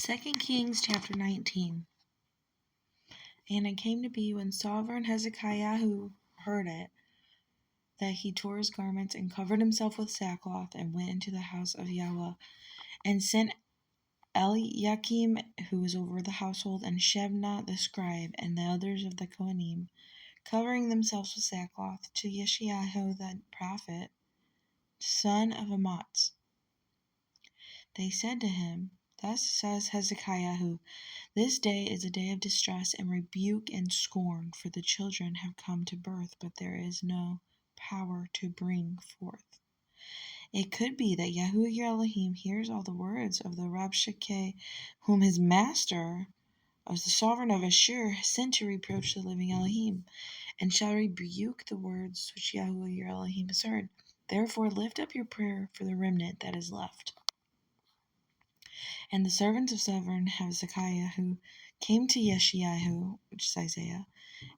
2 Kings chapter 19. And it came to be when sovereign Hezekiah heard it, that he tore his garments and covered himself with sackcloth and went into the house of Yahweh, and sent Eliakim, who was over the household, and Shebna the scribe, and the elders of the Kohanim, covering themselves with sackcloth, to Yeshayahu the prophet, son of Amoz. They said to him, Thus says Hezekiah, this day is a day of distress and rebuke and scorn, for the children have come to birth, but there is no power to bring forth. It could be that Yahuwah your Elohim hears all the words of the Rabshakeh, whom his master, as the sovereign of Ashur, has sent to reproach the living Elohim, and shall rebuke the words which Yahuwah your Elohim has heard. Therefore lift up your prayer for the remnant that is left. And the servants of sovereign Hezekiah, who came to Yeshayahu, which is Isaiah,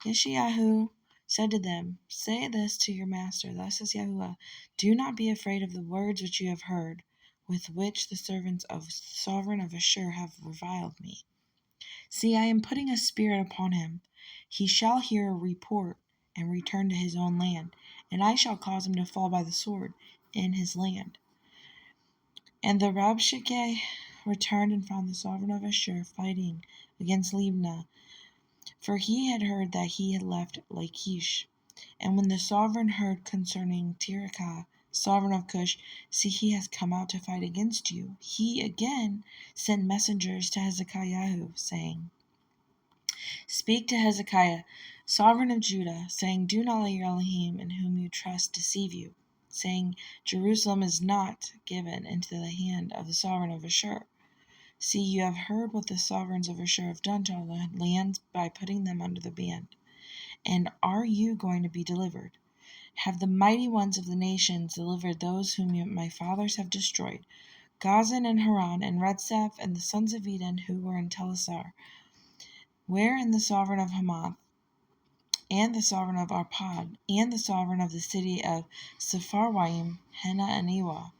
Yeshayahu said to them, Say this to your master, thus says Yahuwah, Do not be afraid of the words which you have heard, with which the servants of the sovereign of Ashur have reviled me. See, I am putting a spirit upon him. He shall hear a report and return to his own land, and I shall cause him to fall by the sword in his land. And the Rabshakeh returned and found the sovereign of Ashur fighting against Libnah, for he had heard that he had left Lachish. And when the sovereign heard concerning Tirhakah, sovereign of Cush, see, he has come out to fight against you, he again sent messengers to Hezekiah, saying, Speak to Hezekiah, sovereign of Judah, saying, Do not let your Elohim, in whom you trust, deceive you, saying, Jerusalem is not given into the hand of the sovereign of Ashur. See, you have heard what the sovereigns of Ashur have done to all the lands by putting them under the ban. And are you going to be delivered? Have the mighty ones of the nations delivered those whom my fathers have destroyed, Gazan and Haran and Redzeph and the sons of Eden who were in Telassar, wherein the sovereign of Hamath, and the sovereign of Arpad, and the sovereign of the city of Sepharwaim, Hena and Ewa?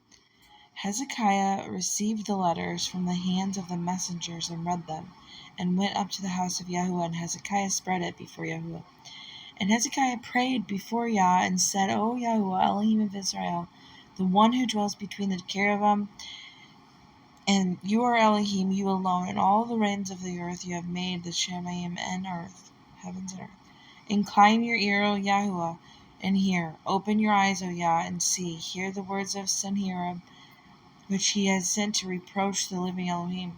Hezekiah received the letters from the hands of the messengers and read them, and went up to the house of Yahuwah, and Hezekiah spread it before Yahuwah. And Hezekiah prayed before Yah, and said, O Yahuwah, Elohim of Israel, the one who dwells between the cherubim, and you are Elohim, you alone, and all the reigns of the earth you have made, the Shemayim and earth, heavens and earth. Incline your ear, O Yahuwah, and hear. Open your eyes, O Yah, and see. Hear the words of Sennacherib, which he has sent to reproach the living Elohim.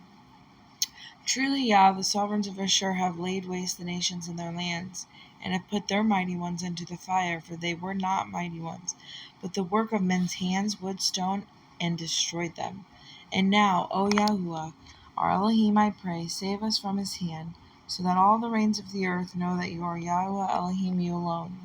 Truly, Yah, the sovereigns of Ashur have laid waste the nations and their lands, and have put their mighty ones into the fire, for they were not mighty ones, but the work of men's hands, wood, stone, and destroyed them. And now, O Yahuwah, our Elohim, I pray, save us from his hand, so that all the reigns of the earth know that you are Yahuwah Elohim, you alone.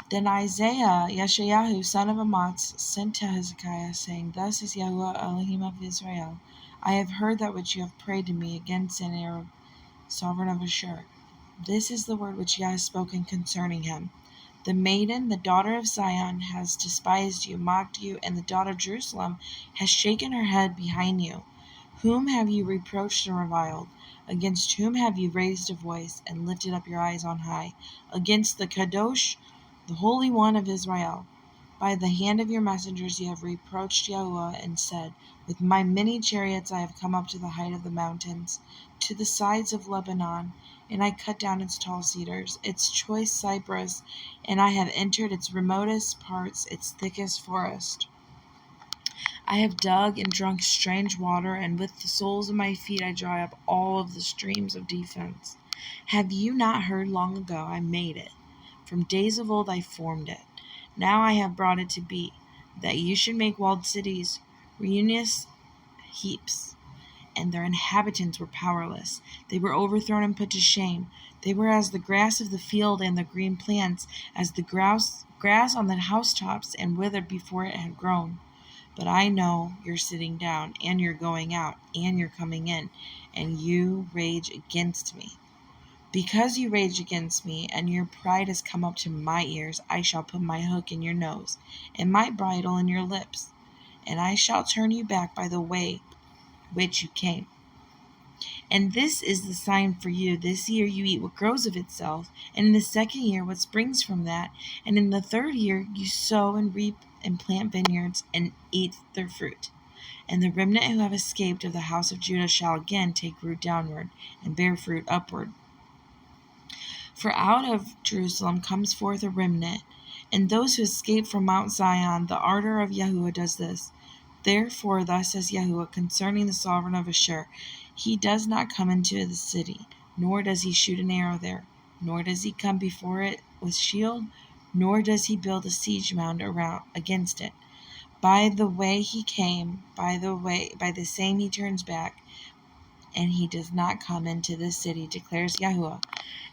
Then Isaiah, Yeshayahu, son of Amoz, sent to Hezekiah, saying, Thus is Yahuwah Elohim of Israel, I have heard that which you have prayed to me against Sennacherib, sovereign of Ashur. This is the word which Yah has spoken concerning him. The maiden, the daughter of Zion, has despised you, mocked you, and the daughter of Jerusalem has shaken her head behind you. Whom have you reproached and reviled? Against whom have you raised a voice and lifted up your eyes on high? Against the Kadosh, the Holy One of Israel. By the hand of your messengers you have reproached Yahuwah, and said, With my many chariots I have come up to the height of the mountains, to the sides of Lebanon, and I cut down its tall cedars, its choice cypress, and I have entered its remotest parts, its thickest forest. I have dug and drunk strange water, and with the soles of my feet I dry up all of the streams of defense. Have you not heard long ago I made it? From days of old I formed it. Now I have brought it to be, that you should make walled cities, ruinous heaps, and their inhabitants were powerless. They were overthrown and put to shame. They were as the grass of the field and the green plants, as the grass on the housetops, and withered before it had grown. But I know you're sitting down, and you're going out, and you're coming in, and you rage against me. Because you rage against me, and your pride has come up to my ears, I shall put my hook in your nose, and my bridle in your lips, and I shall turn you back by the way which you came. And this is the sign for you. This year you eat what grows of itself, and in the second year what springs from that, and in the third year you sow and reap and plant vineyards and eat their fruit. And the remnant who have escaped of the house of Judah shall again take root downward and bear fruit upward. For out of Jerusalem comes forth a remnant, and those who escape from Mount Zion. The ardor of Yahuwah does this. Therefore thus says Yahuwah concerning the sovereign of Ashur, he does not come into the city, nor does he shoot an arrow there, nor does he come before it with shield, nor does he build a siege mound around against it. By the way he came, by the same he turns back, and he does not come into this city, declares Yahuwah.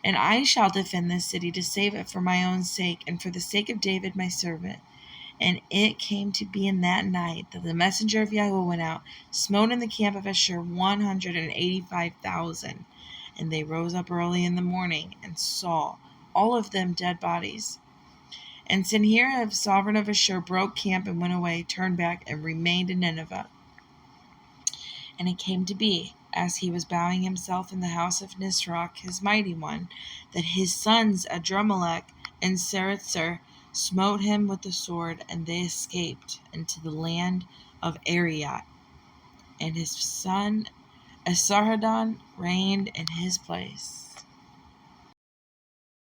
And I shall defend this city to save it for my own sake, and for the sake of David my servant. And it came to be in that night that the messenger of Yahuwah went out, smote in the camp of Ashur 185,000. And they rose up early in the morning, and saw all of them dead bodies. And Sennacherib, sovereign of Ashur, broke camp and went away, turned back, and remained in Nineveh. And it came to be, as he was bowing himself in the house of Nisroch, his mighty one, that his sons Adrammelech and Sarezer smote him with the sword, and they escaped into the land of Arioch. And his son Esarhaddon reigned in his place.